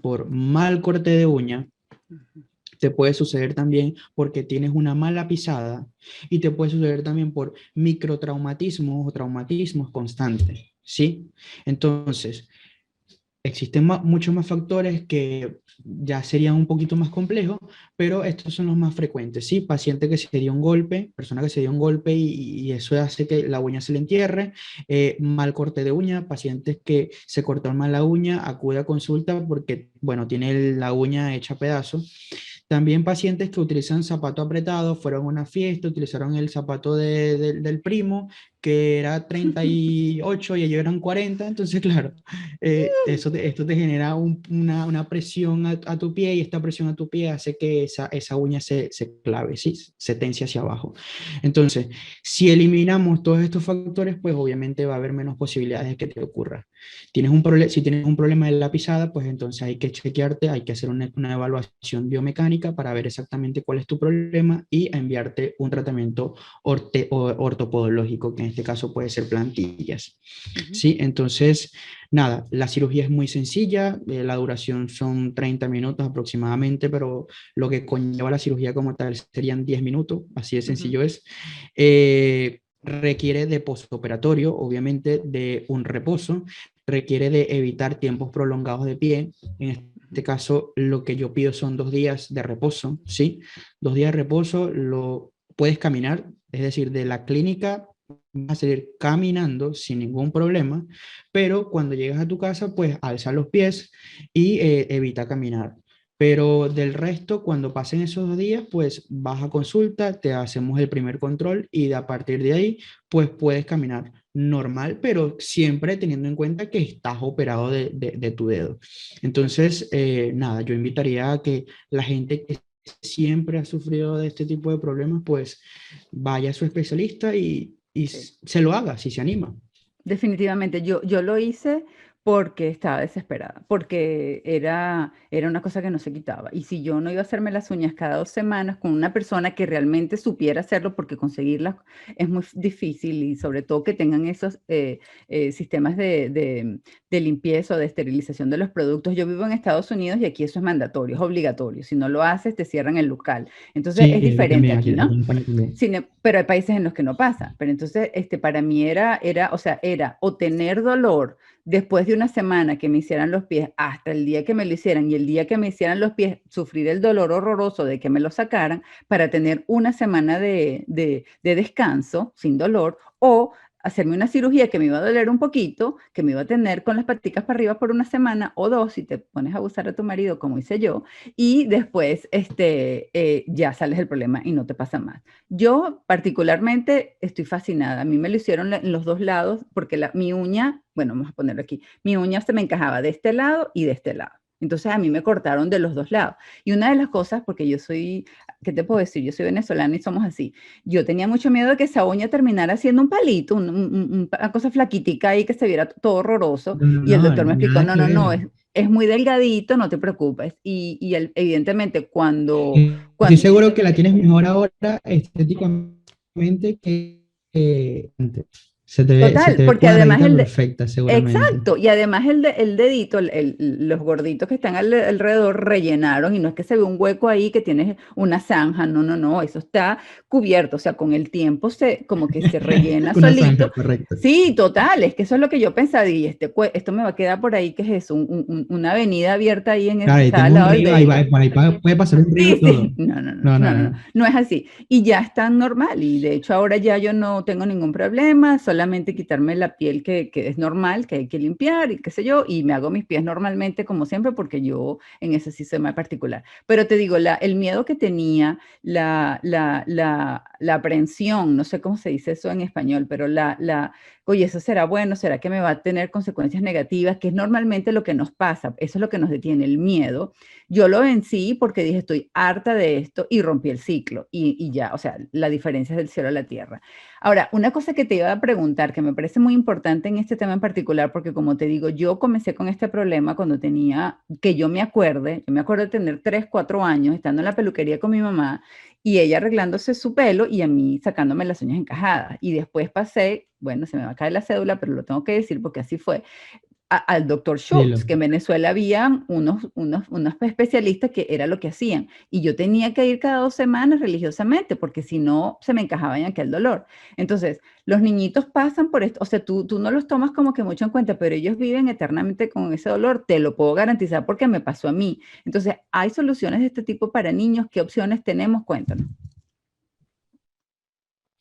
por mal corte de uña, te puede suceder también porque tienes una mala pisada, y te puede suceder también por microtraumatismos o traumatismos constantes, ¿sí? Entonces, existen muchos más factores que ya serían un poquito más complejos, pero estos son los más frecuentes, ¿sí? Paciente que se dio un golpe, persona que se dio un golpe y eso hace que la uña se le entierre, mal corte de uña, pacientes que se cortaron mal la uña, acude a consulta porque, bueno, tiene la uña hecha a pedazos. También pacientes que utilizan zapato apretado, fueron a una fiesta, utilizaron el zapato del primo, que era 38 y ellos eran 40, entonces claro, esto te genera una presión a tu pie, y esta presión a tu pie hace que esa uña se clave, ¿sí? Se tense hacia abajo. Entonces, si eliminamos todos estos factores, pues obviamente va a haber menos posibilidades de que te ocurra. Si tienes un problema de la pisada, pues entonces hay que chequearte, hay que hacer una evaluación biomecánica para ver exactamente cuál es tu problema y enviarte un tratamiento ortopodológico, que en este caso puede ser plantillas. Ujú. ¿Sí? Entonces, nada, la cirugía es muy sencilla, la duración son 30 minutos aproximadamente, pero lo que conlleva la cirugía como tal serían 10 minutos, así de Ujú. sencillo es. Requiere de postoperatorio, obviamente de un reposo, requiere de evitar tiempos prolongados de pie. En este caso, lo que yo pido son 2 días de reposo, ¿sí? 2 días de reposo, lo puedes caminar, es decir, de la clínica vas a salir caminando sin ningún problema, pero cuando llegas a tu casa, pues alza los pies y evita caminar. Pero del resto, cuando pasen esos 2 días, pues vas a consulta, te hacemos el primer control y a partir de ahí, pues puedes caminar normal, pero siempre teniendo en cuenta que estás operado de tu dedo. Ok. Entonces, nada, yo invitaría a que la gente que siempre ha sufrido de este tipo de problemas, pues vaya a su especialista y Sí. se lo haga si se anima. Definitivamente, yo lo hice porque estaba desesperada, porque era una cosa que no se quitaba. Y si yo no iba a hacerme las uñas cada 2 semanas con una persona que realmente supiera hacerlo, porque conseguirlas es muy difícil y sobre todo que tengan esos sistemas de limpieza o de esterilización de los productos. Yo vivo en Estados Unidos y aquí eso es mandatorio, es obligatorio. Si no lo haces, te cierran el local. Entonces es Sí, aquí diferente también, aquí, aquí ¿no? en España también. Pero hay países en los que no pasa. Pero entonces, para mí o sea, era o tener dolor después de una semana que me hicieran los pies hasta el día que me lo hicieran y el día que me hicieran los pies, sufrir el dolor horroroso de que me lo sacaran para tener una semana de descanso sin dolor o hacerme una cirugía que me iba a doler un poquito, que me iba a tener con las paticas para arriba por una semana o dos si te pones a abusar a tu marido, como hice yo, y después ya sales del problema y no te pasa más. Yo particularmente estoy fascinada. A mí me lo hicieron en los dos lados porque mi uña, bueno, vamos a ponerlo aquí, mi uña se me encajaba de este lado y de este lado. Entonces a mí me cortaron de los dos lados. Y una de las cosas, porque yo soy, ¿qué te puedo decir? Yo soy venezolana y somos así. Yo tenía mucho miedo de que esa uña terminara siendo un palito, una cosa flaquitica ahí que se viera todo horroroso. No, no, Y el no, doctor me explicó, nada no, que no, no, ver. es muy delgadito, no te preocupes. Evidentemente Estoy cuando, seguro que la tienes mejor ahora estéticamente que antes. Se total, te ve porque además cuadradita perfecta, seguramente. exacto, y además el dedito, los gorditos que están alrededor rellenaron y no es que se ve un hueco ahí que tienes una zanja, no, no, no, eso está cubierto, o sea, con el tiempo como que se rellena Una zanja, solito. correcto. Sí, total, es que eso es lo que yo pensaba, y esto me va a quedar por ahí, ¿qué es eso? Una avenida abierta ahí Claro, que ahí está tienes al un lado del río, dedito. puede pasar un río Sí, y todo. sí, no, no, no, No, no, no, no, no, no, no. no es así. Y ya es tan normal y de hecho ahora ya yo no tengo ningún problema, solamente quitarme la piel que es normal, que hay que limpiar y qué sé yo, y me hago mis pies normalmente como siempre porque yo en eso sí soy más particular. Pero te digo, el miedo que tenía, la aprensión, no sé cómo se dice eso en español, pero oye, ¿eso será bueno? ¿Será que me va a tener consecuencias negativas? Que es normalmente lo que nos pasa, eso es lo que nos detiene, el miedo. Yo lo vencí porque dije, estoy harta de esto y rompí el ciclo y ya, o sea, la diferencia es del cielo a la tierra. Ahora, una cosa que te iba a preguntar, que me parece muy importante en este tema en particular, porque como te digo, yo comencé con este problema cuando tenía, que yo me acuerdo de tener 3, 4 años, estando en la peluquería con mi mamá y ella arreglándose su pelo y a mí sacándome las uñas encajadas. Y después pasé, bueno, se me va a caer la cédula, pero lo tengo que decir porque así fue al doctor Schultz, Dilo. que en Venezuela había unos especialistas que era lo que hacían. Y yo tenía que ir cada 2 semanas religiosamente, porque si no, se me encajaba en aquel dolor. Entonces, los niñitos pasan por esto, o sea, tú no los tomas como que mucho en cuenta, pero ellos viven eternamente con ese dolor, te lo puedo garantizar porque me pasó a mí. Entonces, ¿hay soluciones de este tipo para niños? ¿Qué opciones tenemos? Cuéntanos.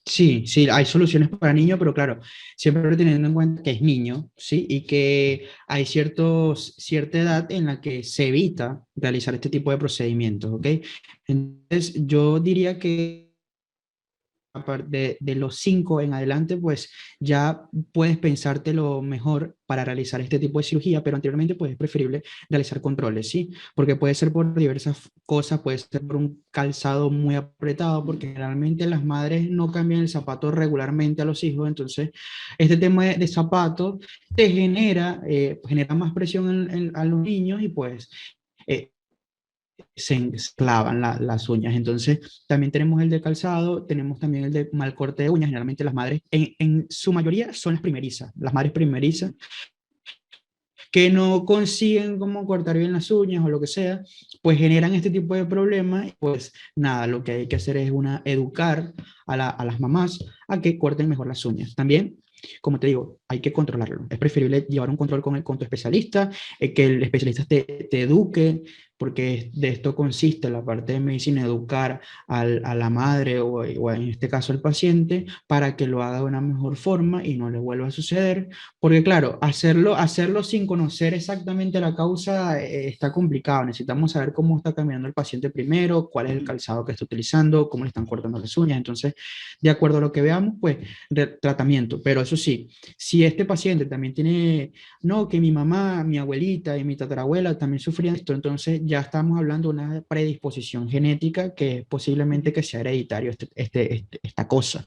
Sí, sí, hay soluciones para niños, pero claro, siempre teniendo en cuenta que es niño, ¿sí? Y que hay cierta edad en la que se evita realizar este tipo de procedimientos, ¿ok? Entonces, yo diría que de los 5 en adelante, pues ya puedes pensártelo mejor para realizar este tipo de cirugía, pero anteriormente pues es preferible realizar controles, ¿sí? Porque puede ser por diversas cosas, puede ser por un calzado muy apretado, porque generalmente las madres no cambian el zapato regularmente a los hijos, entonces este tema de zapatos te genera más presión a los niños y pues eh, se clavan las uñas. Entonces, también tenemos el de calzado, tenemos también el de mal corte de uñas. Generalmente las madres, en su mayoría, son las madres primerizas, que no consiguen cómo cortar bien las uñas o lo que sea, pues generan este tipo de problemas. Y pues nada, lo que hay que hacer es educar a las mamás a que corten mejor las uñas. También, como te digo, hay que controlarlo. Es preferible llevar un control con tu especialista, que el especialista te eduque, porque de esto consiste la parte de medicina, educar a la madre o en este caso al paciente para que lo haga de una mejor forma y no le vuelva a suceder. Porque claro, hacerlo sin conocer exactamente la causa está complicado. Necesitamos saber cómo está caminando el paciente primero, cuál es el calzado que está utilizando, cómo le están cortando las uñas. Entonces, de acuerdo a lo que veamos, pues tratamiento. Pero eso sí, si este paciente también tiene, no, que mi mamá, mi abuelita y mi tatarabuela también sufrían esto, entonces ya estamos hablando de una predisposición genética que posiblemente que sea hereditario esta cosa.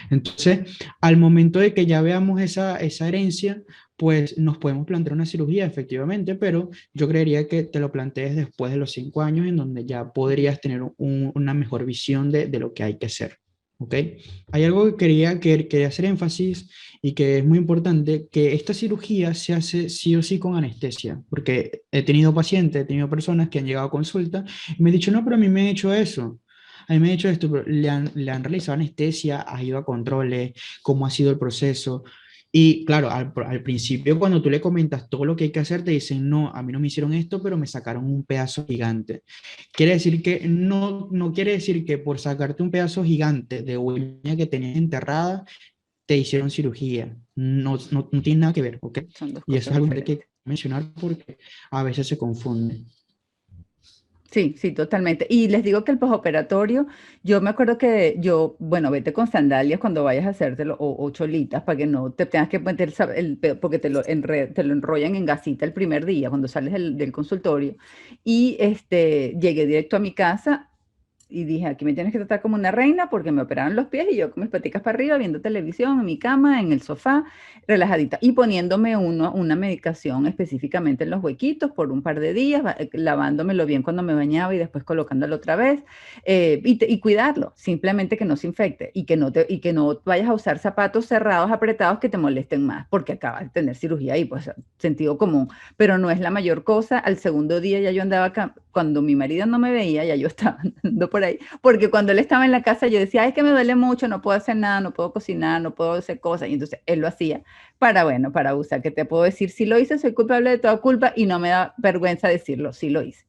Entonces, al momento de que ya veamos esa herencia, pues nos podemos plantear una cirugía, efectivamente, pero yo creería que te lo plantees después de los 5 años, en donde ya podrías tener una mejor visión de lo que hay que hacer. ¿Ok? Hay algo quería hacer énfasis y que es muy importante, que esta cirugía se hace sí o sí con anestesia, porque he tenido pacientes, he tenido personas que han llegado a consulta y me han dicho, no, pero a mí me han hecho eso. A mí me han hecho esto, pero le han realizado anestesia, has ido a controles, cómo ha sido el proceso. Y claro, al principio cuando tú le comentas todo lo que hay que hacer, te dicen, no, a mí no me hicieron esto, pero me sacaron un pedazo gigante. Quiere decir que no quiere decir que por sacarte un pedazo gigante de uña que tenías enterrada, te hicieron cirugía. No tiene nada que ver, ¿ok? Son dos Y eso cosas es algo que hay diferentes. que mencionar porque a veces se confunde. Sí, sí, totalmente. Y les digo que el posoperatorio, yo me acuerdo que yo, bueno, vete con sandalias cuando vayas a hacértelo o cholitas para que no te tengas que meter porque te lo enrollan en gasita el primer día cuando sales del consultorio. Y llegué directo a mi casa y dije, aquí me tienes que tratar como una reina porque me operaron los pies y yo con mis paticas para arriba viendo televisión en mi cama, en el sofá, relajadita y poniéndome una medicación específicamente en los huequitos por un par de días, lavándomelo bien cuando me bañaba y después colocándolo otra vez y cuidarlo, simplemente que no se infecte y que no vayas a usar zapatos cerrados, apretados que te molesten más porque acabas de tener cirugía y pues sentido común, pero no es la mayor cosa. Al segundo día ya yo andaba, cuando mi marido no me veía, ya yo estaba andando por ahí, porque cuando él estaba en la casa yo decía, ay, es que me duele mucho, no puedo hacer nada, no puedo cocinar, no puedo hacer cosas, y entonces él lo hacía para usar, que te puedo decir, si lo hice, soy culpable de toda culpa y no me da vergüenza decirlo, sí lo hice.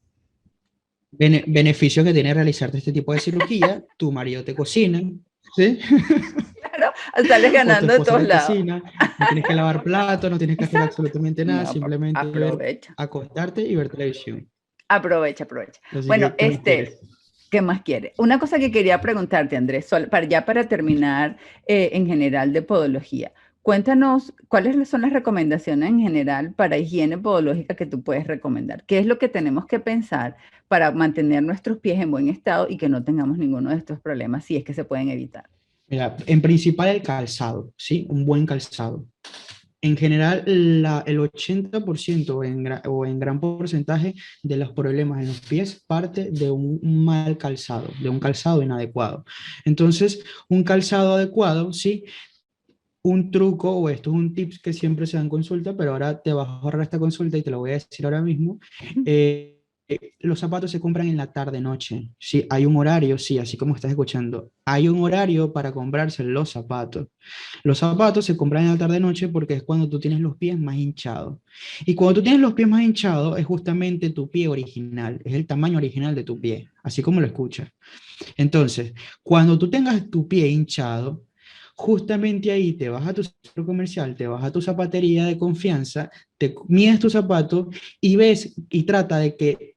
Beneficio que tiene realizarte este tipo de cirugía, tu marido te cocina, ¿sí? Claro, sales O tu ganando de esposa todos te lados. cocina, no tienes que lavar platos, no tienes que hacer Exacto. absolutamente nada, No, simplemente aprovecha, acostarte y ver televisión. aprovecha, aprovecha. Así Bueno, que, ¿qué más quieres? ¿qué más quiere? Una cosa que quería preguntarte, Andrés, para terminar en general de podología. Cuéntanos cuáles son las recomendaciones en general para higiene podológica que tú puedes recomendar. ¿Qué es lo que tenemos que pensar para mantener nuestros pies en buen estado y que no tengamos ninguno de estos problemas si es que se pueden evitar? Mira, en principal el calzado, ¿sí? Un buen calzado. En general, el 80% o en gran porcentaje de los problemas en los pies parte de un mal calzado, de un calzado inadecuado. Entonces, un calzado adecuado, sí, un truco o esto es un tips que siempre se da en consulta, pero ahora te vas a ahorrar esta consulta y te lo voy a decir ahora mismo. Los zapatos se compran en la tarde-noche. Sí, hay un horario, sí, así como estás escuchando. Hay un horario para comprarse los zapatos. Los zapatos se compran en la tarde-noche porque es cuando tú tienes los pies más hinchados. Y cuando tú tienes los pies más hinchados es justamente tu pie original, es el tamaño original de tu pie, así como lo escuchas. Entonces, cuando tú tengas tu pie hinchado, justamente ahí te vas a tu centro comercial, te vas a tu zapatería de confianza, te mides tu zapato y ves y trata de que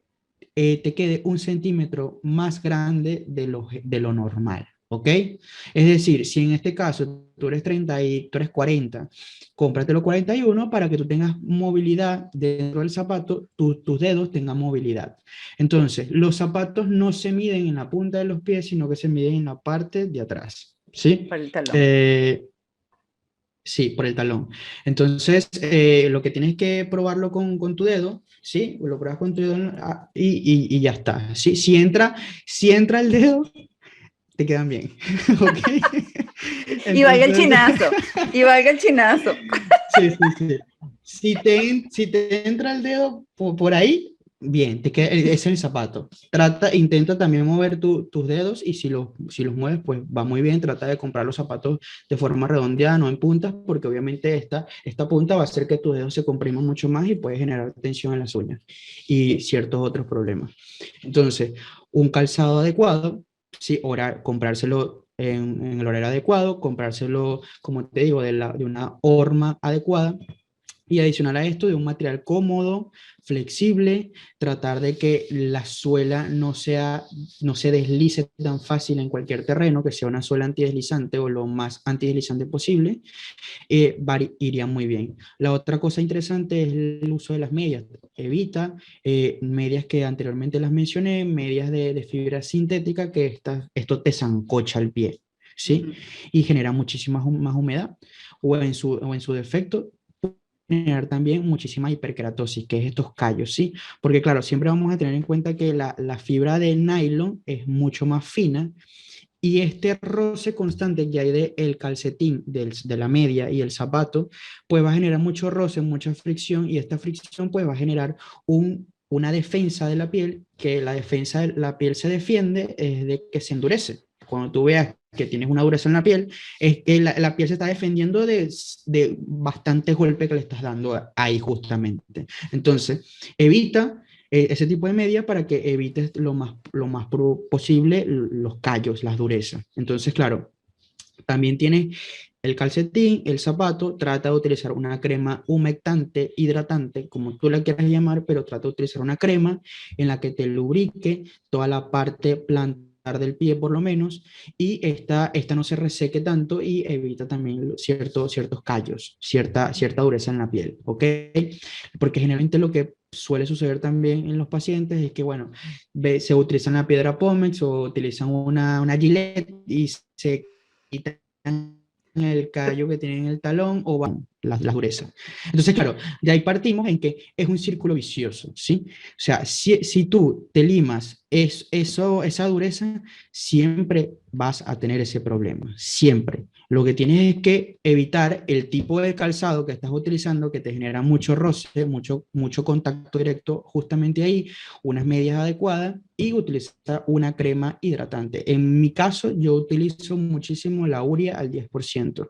te quede 1 centímetro más grande de lo normal. ¿Ok? Es decir, si en este caso tú eres 30 y tú eres 40, cómpratelo 41 para que tú tengas movilidad dentro del zapato, tus dedos tengan movilidad. Entonces, los zapatos no se miden en la punta de los pies, sino que se miden en la parte de atrás. ¿Sí? Para el talón. Eh, sí, por el talón. Entonces, lo que tienes que probarlo con tu dedo, ¿sí? Lo pruebas con tu dedo y ya está. ¿Sí? Si entra el dedo, te quedan bien. ¿Ok? Y valga el Entonces, chinazo, y valga el chinazo. sí, sí, sí. Si te entra el dedo por ahí, bien, ese es el zapato. Intenta también mover tus dedos y si los mueves, pues va muy bien. Trata de comprar los zapatos de forma redondeada, no en puntas, porque obviamente esta punta va a hacer que tus dedos se compriman mucho más y puede generar tensión en las uñas y ciertos otros problemas. Entonces, un calzado adecuado, sí, comprárselo en el horario adecuado, comprárselo, como te digo, de una horma adecuada y adicional a esto de un material cómodo, flexible, tratar de que la suela no se deslice tan fácil en cualquier terreno, que sea una suela antideslizante o lo más antideslizante posible, iría muy bien. La otra cosa interesante es el uso de las medias. Evita medias que anteriormente las mencioné, medias de fibra sintética, que esto te zancocha el pie, ¿sí? Ujú. Y genera muchísima más humedad, o en su defecto, generar también muchísima hiperkeratosis, que es estos callos, ¿sí? Porque claro, siempre vamos a tener en cuenta que la fibra de nylon es mucho más fina y este roce constante que hay del calcetín, de la media y el zapato, pues va a generar mucho roce, mucha fricción, y esta fricción pues va a generar una defensa de la piel, que la defensa de la piel se defiende es de que se endurece. Cuando tú veas que tienes una dureza en la piel, es que la piel se está defendiendo de bastantes golpes que le estás dando ahí justamente. Entonces, evita ese tipo de media para que evites lo más posible los callos, las durezas. Entonces, claro, también tienes el calcetín, el zapato, trata de utilizar una crema humectante, hidratante, como tú la quieras llamar, pero trata de utilizar una crema en la que te lubrique toda la parte plantar del pie por lo menos, y esta no se reseque tanto y evita también ciertos callos, cierta dureza en la piel, ¿ok? Porque generalmente lo que suele suceder también en los pacientes es que, bueno, se utilizan la piedra Pómex o utilizan una Gillette y se quitan el callo que tienen en el talón o van las durezas. Entonces, claro, de ahí partimos en que es un círculo vicioso, ¿sí? O sea, si tú te limas esa dureza, siempre vas a tener ese problema, siempre. Lo que tienes es que evitar el tipo de calzado que estás utilizando que te genera mucho roce, mucho contacto directo justamente ahí, unas medias adecuadas y utilizar una crema hidratante. En mi caso, yo utilizo muchísimo la urea al 10%.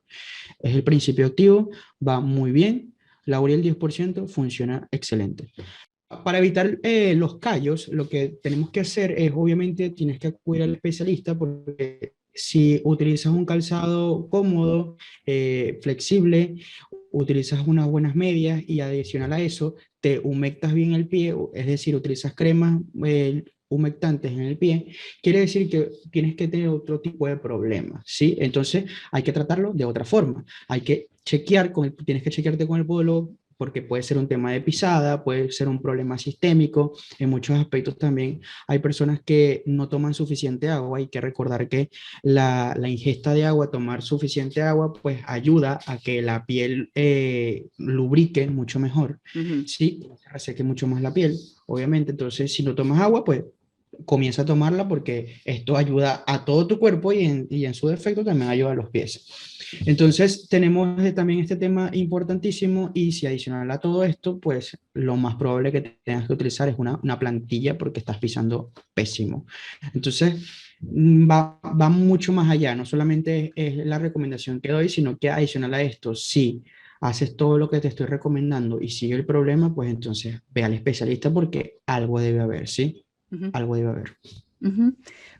Es el principio activo, va muy bien. La urea al 10% funciona excelente. Para evitar los callos, lo que tenemos que hacer es, obviamente, tienes que acudir al especialista porque si utilizas un calzado cómodo, flexible, utilizas unas buenas medias y adicional a eso, te humectas bien el pie, es decir, utilizas cremas humectantes en el pie, quiere decir que tienes que tener otro tipo de problemas, ¿sí? Entonces hay que tratarlo de otra forma. Tienes que chequearte con el podólogo porque puede ser un tema de pisada, puede ser un problema sistémico, en muchos aspectos también hay personas que no toman suficiente agua. Hay que recordar que la ingesta de agua, tomar suficiente agua, pues ayuda a que la piel lubrique mucho mejor, Ujú. ¿sí? Se reseque mucho más la piel, obviamente. Entonces, si no tomas agua, pues comienza a tomarla porque esto ayuda a todo tu cuerpo y en su defecto también ayuda a los pies. Entonces, tenemos también este tema importantísimo y si adicional a todo esto, pues lo más probable que tengas que utilizar es una plantilla porque estás pisando pésimo. Entonces, va mucho más allá, no solamente es la recomendación que doy, sino que adicional a esto, si haces todo lo que te estoy recomendando y sigue el problema, pues entonces ve al especialista porque algo debe haber, ¿sí? Ujú. Algo debe haber. Ujú.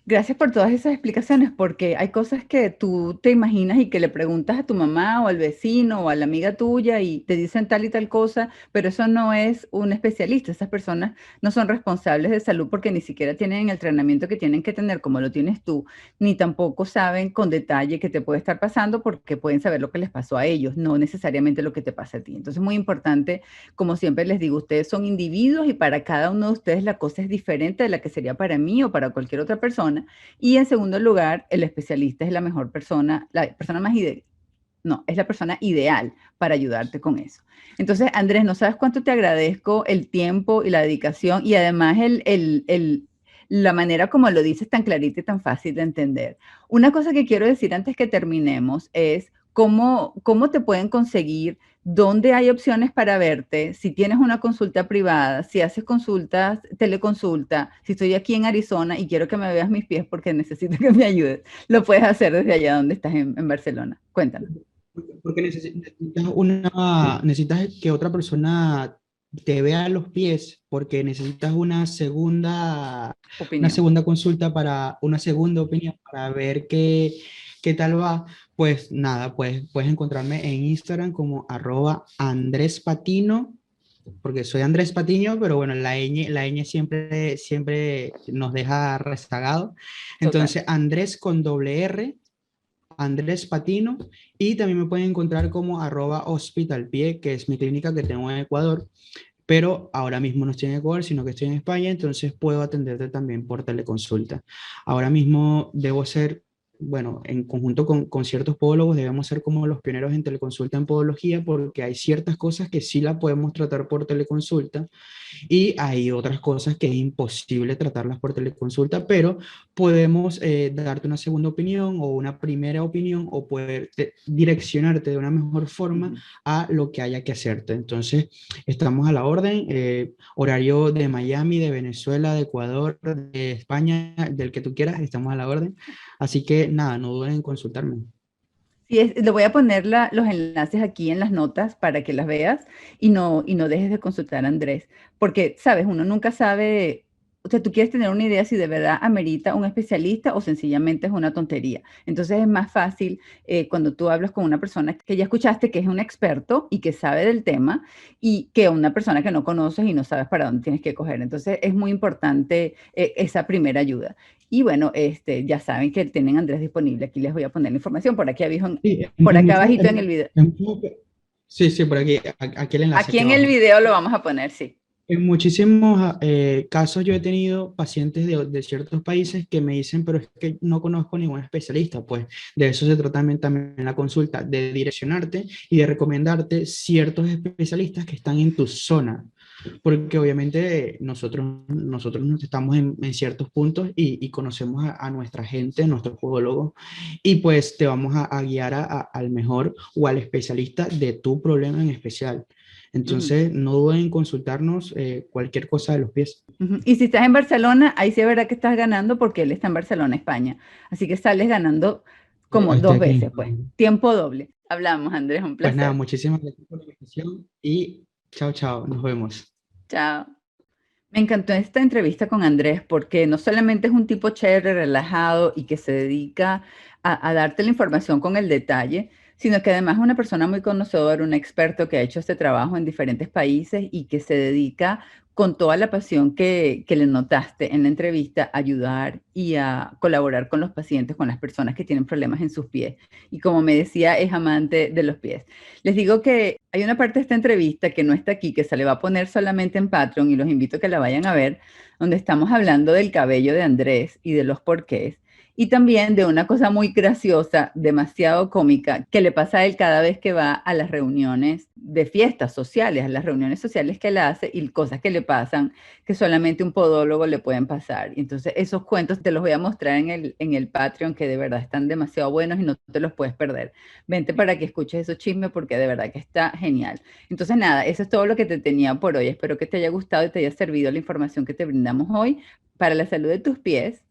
Gracias por todas esas explicaciones, porque hay cosas que tú te imaginas y que le preguntas a tu mamá o al vecino o a la amiga tuya y te dicen tal y tal cosa, pero eso no es un especialista. Esas personas no son responsables de salud porque ni siquiera tienen el entrenamiento que tienen que tener como lo tienes tú, ni tampoco saben con detalle qué te puede estar pasando porque pueden saber lo que les pasó a ellos, no necesariamente lo que te pasa a ti. Entonces es muy importante, como siempre les digo, ustedes son individuos y para cada uno de ustedes la cosa es diferente de la que sería para mí o para cualquier otra persona. Y en segundo lugar, el especialista es la mejor persona, la persona más ideal, no, es la persona ideal para ayudarte con eso. Entonces, Andrés, no sabes cuánto te agradezco el tiempo y la dedicación y además la manera como lo dices tan clarita y tan fácil de entender. Una cosa que quiero decir antes que terminemos es cómo te pueden conseguir, dónde hay opciones para verte, si tienes una consulta privada, si haces consultas, teleconsulta, si estoy aquí en Arizona y quiero que me veas mis pies porque necesito que me ayudes, lo puedes hacer desde allá donde estás en Barcelona. Cuéntanos. Porque necesitas que otra persona te vea los pies, porque necesitas una Opinión. segunda consulta para una segunda opinión para ver qué tal va. Pues nada, pues puedes encontrarme en Instagram como @Andrés Patino, porque soy Andrés Patiño, pero bueno, la ñ siempre nos deja rezagado. Total. Entonces, Andrés con doble R, Andrés Patino, y también me pueden encontrar como @hospitalpie, que es mi clínica que tengo en Ecuador, pero ahora mismo no estoy en Ecuador, sino que estoy en España, entonces puedo atenderte también por teleconsulta. Ahora mismo debo ser, bueno, en conjunto con ciertos podólogos, debemos ser como los pioneros en teleconsulta en podología, porque hay ciertas cosas que sí la podemos tratar por teleconsulta y hay otras cosas que es imposible tratarlas por teleconsulta, pero podemos darte una segunda opinión o una primera opinión o poder direccionarte de una mejor forma Ujú. a lo que haya que hacerte. Entonces, estamos a la orden, horario de Miami, de Venezuela, de Ecuador, de España, del que tú quieras, estamos a la orden. Así que nada, no duden en consultarme. Sí, le voy a poner los enlaces aquí en las notas para que las veas y no dejes de consultar a Andrés, porque, sabes, uno nunca sabe, o sea, tú quieres tener una idea si de verdad amerita un especialista o sencillamente es una tontería. Entonces es más fácil cuando tú hablas con una persona que ya escuchaste que es un experto y que sabe del tema y que una persona que no conoces y no sabes para dónde tienes que coger. Entonces es muy importante esa primera ayuda. Y bueno, ya saben que tienen a Andrés disponible. Aquí les voy a poner la información por aquí abajo, Sí, por acá abajito en el video. sí, sí, por aquí, aquí el enlace Aquí aquí en el abajo. video lo vamos a poner, sí. En muchísimos casos yo he tenido pacientes de ciertos países que me dicen, pero es que no conozco ningún especialista. Pues de eso se trata también la consulta, de direccionarte y de recomendarte ciertos especialistas que están en tu zona. Porque obviamente nosotros nos estamos en ciertos puntos y conocemos a nuestra gente, a nuestros podólogos, y pues te vamos a guiar al mejor o al especialista de tu problema en especial. Ujú, Entonces, no duden en consultarnos cualquier cosa de los pies. ujú. Y si estás en Barcelona, ahí sí es verdad que estás ganando porque él está en Barcelona, España. Así que sales ganando como Estoy dos aquí. veces, pues. Tiempo doble. Hablamos, Andrés, un Pues nada, placer. muchísimas gracias por la invitación y chao, chao, nos vemos. Chao. Me encantó esta entrevista con Andrés porque no solamente es un tipo chévere, relajado y que se dedica a darte la información con el detalle, sino que además es una persona muy conocedora, un experto que ha hecho este trabajo en diferentes países y que se dedica con toda la pasión que le notaste en la entrevista a ayudar y a colaborar con los pacientes, con las personas que tienen problemas en sus pies. Y como me decía, es amante de los pies. Les digo que hay una parte de esta entrevista que no está aquí, que se le va a poner solamente en Patreon y los invito a que la vayan a ver, donde estamos hablando del cabello de Andrés y de los porqués. Y también de una cosa muy graciosa, demasiado cómica, que le pasa a él cada vez que va a las reuniones de fiestas sociales, a las reuniones sociales que él hace y cosas que le pasan que solamente un podólogo le pueden pasar. Y entonces esos cuentos te los voy a mostrar en el Patreon, que de verdad están demasiado buenos y no te los puedes perder. Vente para que escuches esos chismes porque de verdad que está genial. Entonces, nada, eso es todo lo que te tenía por hoy. Espero que te haya gustado y te haya servido la información que te brindamos hoy para la salud de tus pies,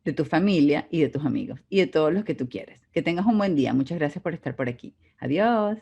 de tu familia y de tus amigos y de todos los que tú quieres. Que tengas un buen día. Muchas gracias por estar por aquí. Adiós.